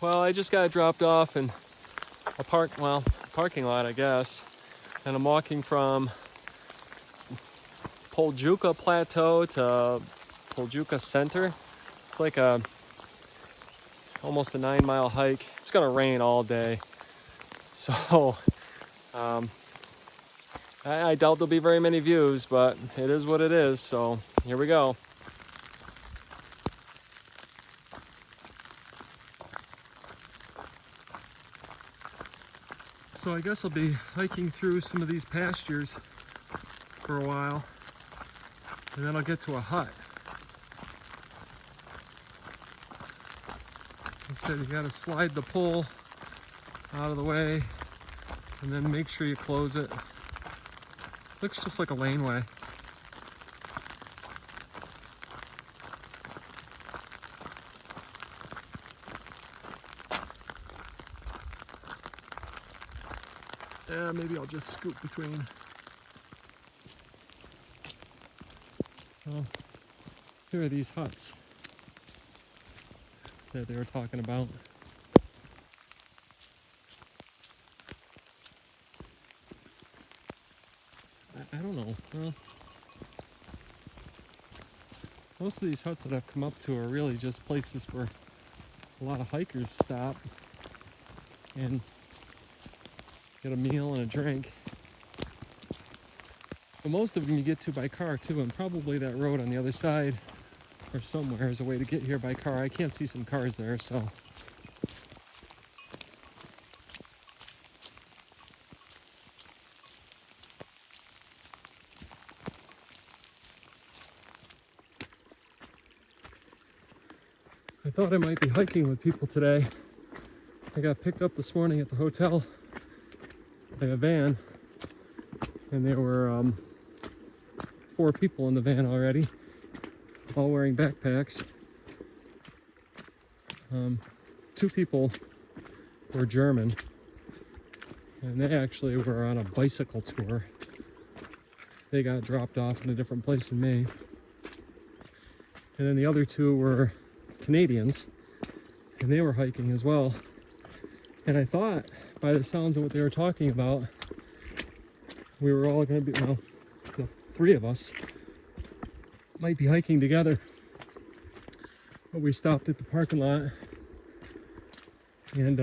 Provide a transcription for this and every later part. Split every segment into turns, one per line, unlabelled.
Well, I just got dropped off in a parking lot, I guess. And I'm walking from Pokljuka Plateau to Pokljuka Center. It's like almost a 9-mile hike. It's gonna rain all day. So I doubt there'll be very many views, but it is what it is. So here we go. So I guess I'll be hiking through some of these pastures for a while, and then I'll get to a hut. It said you gotta slide the pole out of the way and then make sure you close it. Looks just like a laneway. Yeah, maybe I'll just scoot between. Well, here are these huts that they were talking about. I don't know. Well, most of these huts that I've come up to are really just places where a lot of hikers stop and get a meal and a drink. But most of them you get to by car too, and probably that road on the other side or somewhere is a way to get here by car. I can't see some cars there, so. I thought I might be hiking with people today. I got picked up this morning at the hotel by a van, and there were 4 people in the van already, all wearing backpacks. 2 people were German, and they actually were on a bicycle tour. They got dropped off in a different place than me. And then the other 2 were Canadians, and they were hiking as well. And I thought, by the sounds of what they were talking about, we were all going to be, well, the 3 of us might be hiking together. But we stopped at the parking lot, and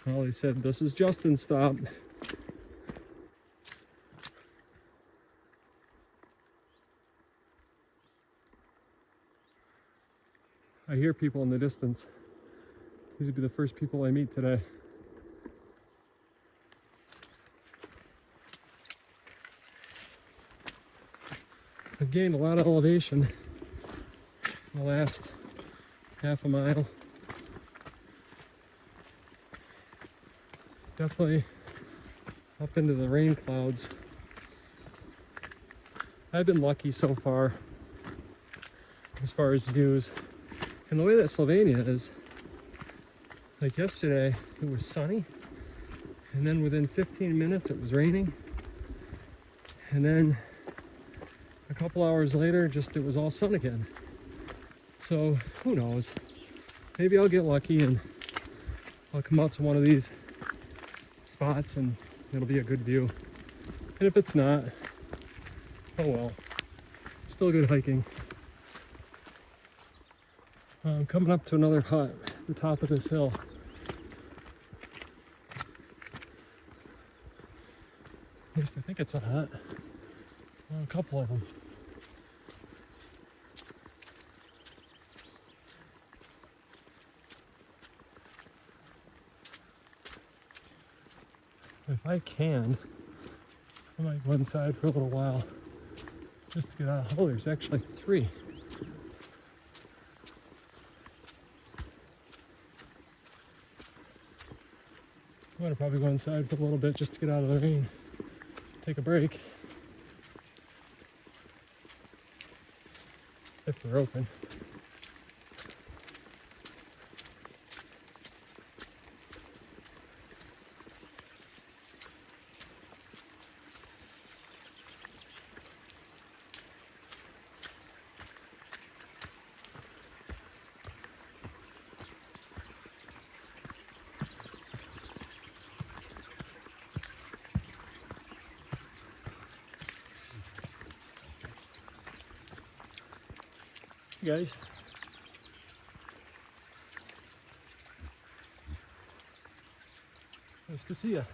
well, they said, "This is Justin's stop." I hear people in the distance. These would be the first people I meet today. I've gained a lot of elevation in the last half a mile. Definitely up into the rain clouds. I've been lucky so far as views. And the way that Slovenia is, like yesterday, it was sunny, and then within 15 minutes it was raining, and then a couple hours later, it was all sun again. So who knows? Maybe I'll get lucky and I'll come out to one of these spots and it'll be a good view. And if it's not, oh well. Still good hiking. I'm coming up to another hut at the top of this hill. At least I think it's a hut. Well, a couple of them. If I can, I might go inside for a little while just to get out. Oh, there's actually 3. I'm gonna probably go inside for a little bit just to get out of the rain, take a break, if they're open. guys. Nice to see you.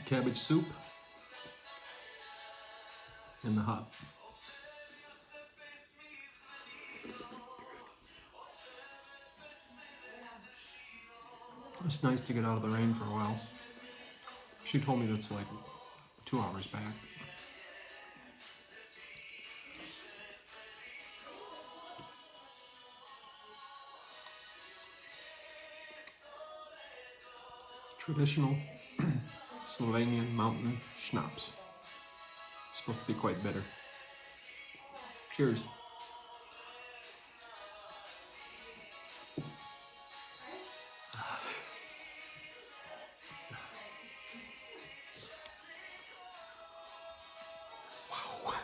Cabbage soup in the hot. It's nice to get out of the rain for a while. She told me that's like 2 hours back. Traditional Slovenian mountain schnapps. Supposed to be quite bitter. Cheers. Wow.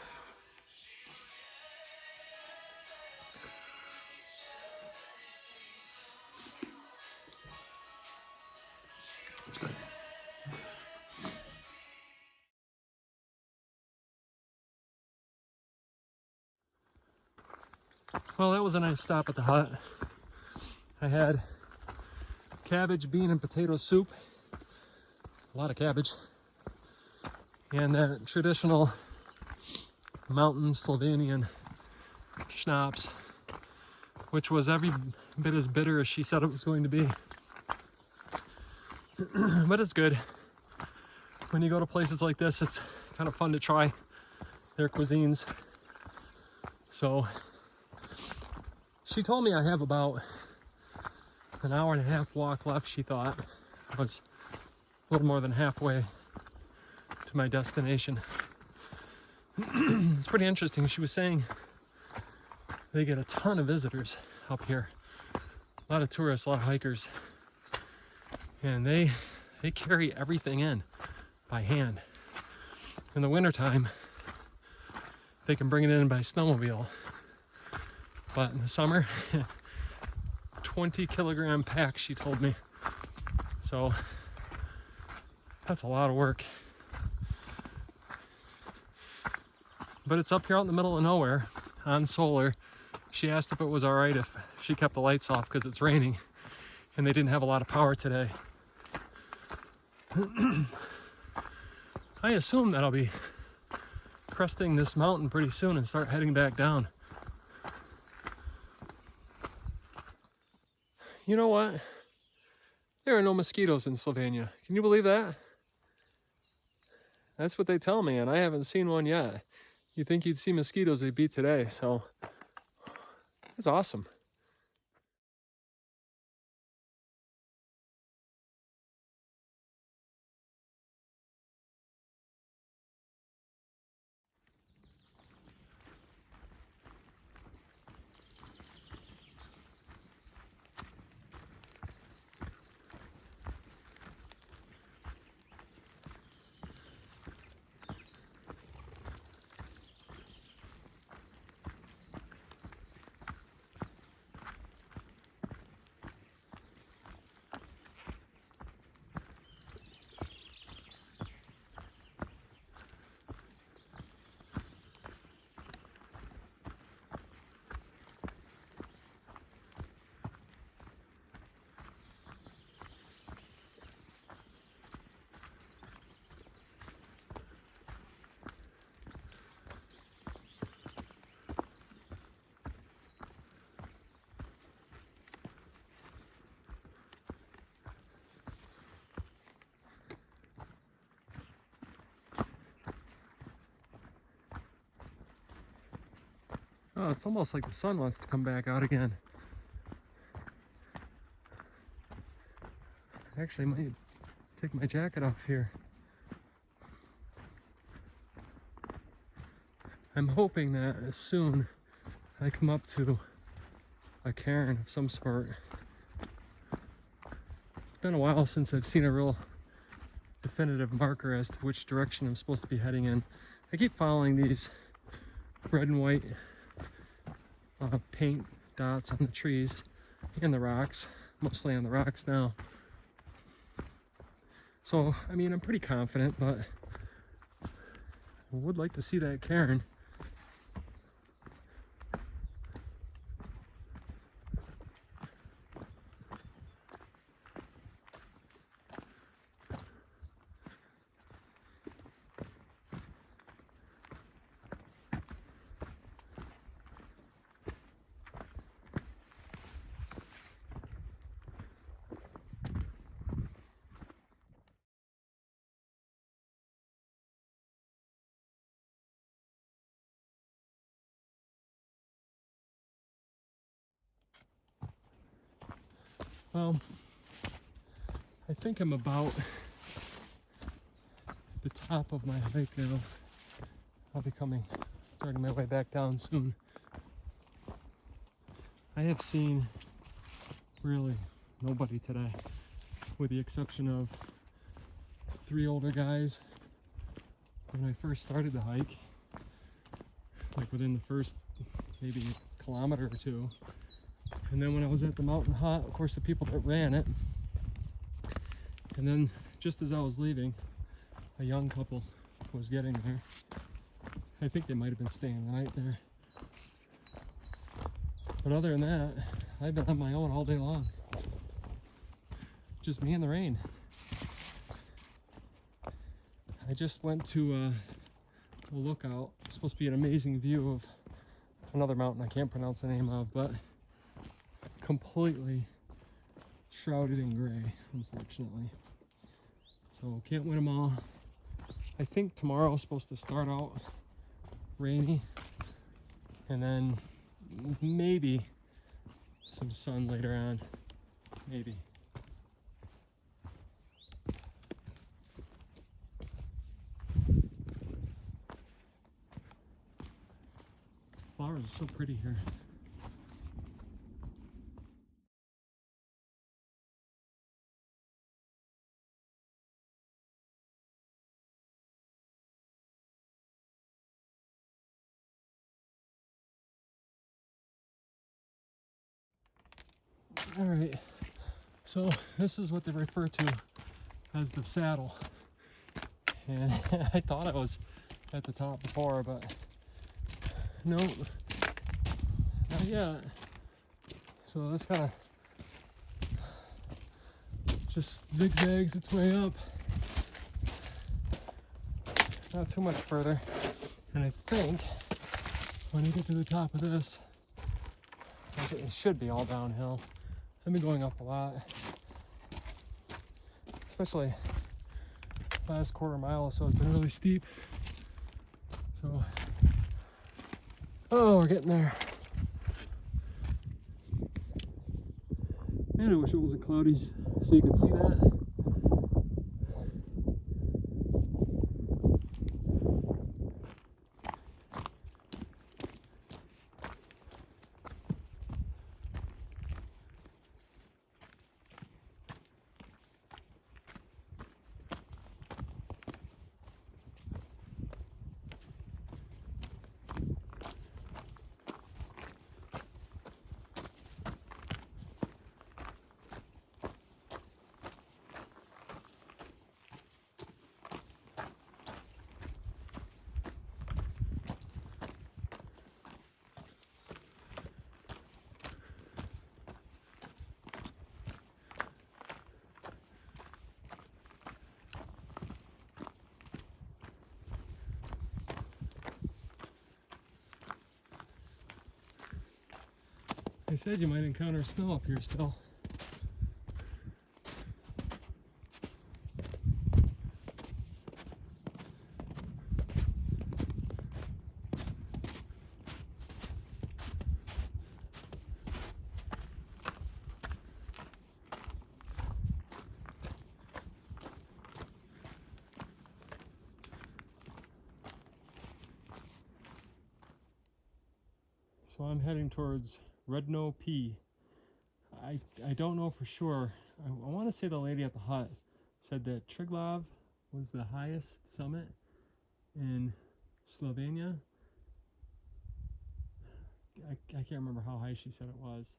It's good. Well, that was a nice stop at the hut. I had cabbage, bean, and potato soup. A lot of cabbage. And that traditional mountain Slovenian schnapps, which was every bit as bitter as she said it was going to be. But it's good. When you go to places like this, it's kind of fun to try their cuisines. So she told me I have about an hour and a half walk left. She thought I was a little more than halfway to my destination. It's pretty interesting. She was saying they get a ton of visitors up here, a lot of tourists, a lot of hikers, and they carry everything in by hand. In the wintertime, they can bring it in by snowmobile, but in the summer, 20 kilogram packs, she told me. So that's a lot of work. But it's up here out in the middle of nowhere on solar. She asked if it was all right if she kept the lights off because it's raining and they didn't have a lot of power today. I assume that I'll be cresting this mountain pretty soon and start heading back down. You know what? There are no mosquitoes in Slovenia. Can you believe that? That's what they tell me, and I haven't seen one yet. You'd think you'd see mosquitoes, they'd be today, so that's awesome. Oh, it's almost like the sun wants to come back out again. Actually, I might take my jacket off here. I'm hoping that soon I come up to a cairn of some sort. It's been a while since I've seen a real definitive marker as to which direction I'm supposed to be heading in. I keep following these red and white paint dots on the trees and the rocks, mostly on the rocks now. So, I mean, I'm pretty confident, but I would like to see that cairn. Well, I think I'm about the top of my hike now. I'll be starting my way back down soon. I have seen really nobody today, with the exception of 3 older guys when I first started the hike, like within the first maybe kilometer or 2. And then when I was at the mountain hut, of course, the people that ran it. And then just as I was leaving, a young couple was getting there. I think they might have been staying the night there. But other than that, I've been on my own all day long. Just me in the rain. I just went to a lookout. It's supposed to be an amazing view of another mountain I can't pronounce the name of, but completely shrouded in gray, unfortunately. So can't win them all. I think tomorrow's supposed to start out rainy, and then maybe some sun later on. Maybe. Flowers are so pretty here. All right, so this is what they refer to as the saddle. And I thought I was at the top before, but no, not yet. So this kind of just zigzags its way up. Not too much further. And I think when you get to the top of this, it should be all downhill. I've been going up a lot, especially last quarter mile or so. It's been really steep. So, oh, we're getting there. Man, I wish it wasn't cloudy so you could see that. They said you might encounter snow up here still. So I'm heading towards Redno P. I don't know for sure. I want to say the lady at the hut said that Triglav was the highest summit in Slovenia. I can't remember how high she said it was.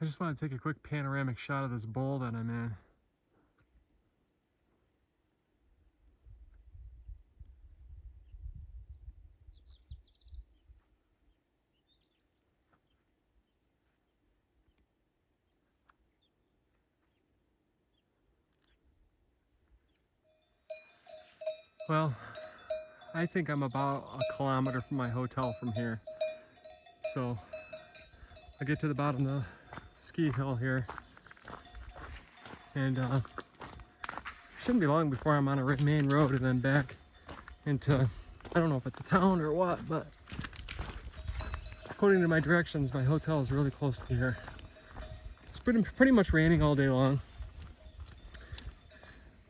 I just want to take a quick panoramic shot of this bowl that I'm in. Well, I think I'm about a kilometer from my hotel from here. So I get to the bottom of the ski hill here, and shouldn't be long before I'm on a main road and then back into, I don't know if it's a town or what, but according to my directions, my hotel is really close to here. It's pretty much raining all day long,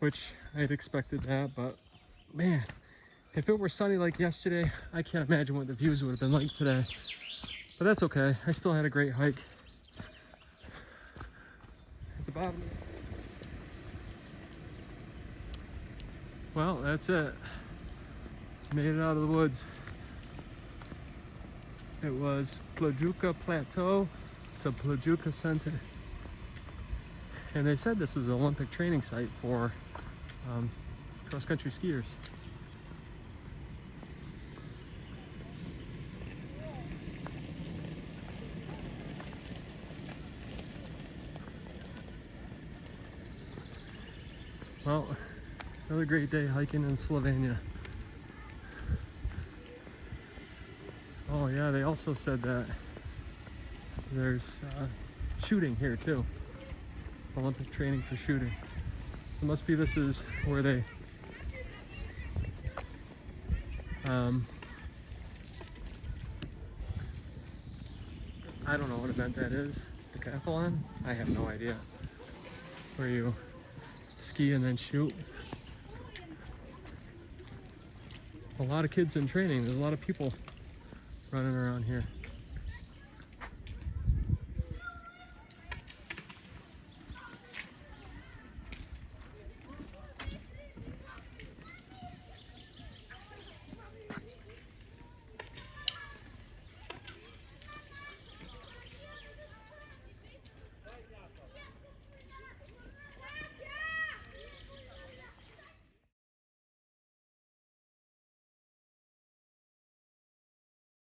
which I had expected that, but man, if it were sunny like yesterday, I can't imagine what the views would have been like today. But that's okay. I still had a great hike. At the bottom. Well, that's it. Made it out of the woods. It was Pokljuka Plateau to Pokljuka Center. And they said this is an Olympic training site for cross-country skiers. Well, another great day hiking in Slovenia. Oh yeah, they also said that there's shooting here too. Olympic training for shooting. So must be this is where they I don't know what event that is. Decathlon? I have no idea. Where you ski and then shoot. A lot of kids in training. There's a lot of people running around here.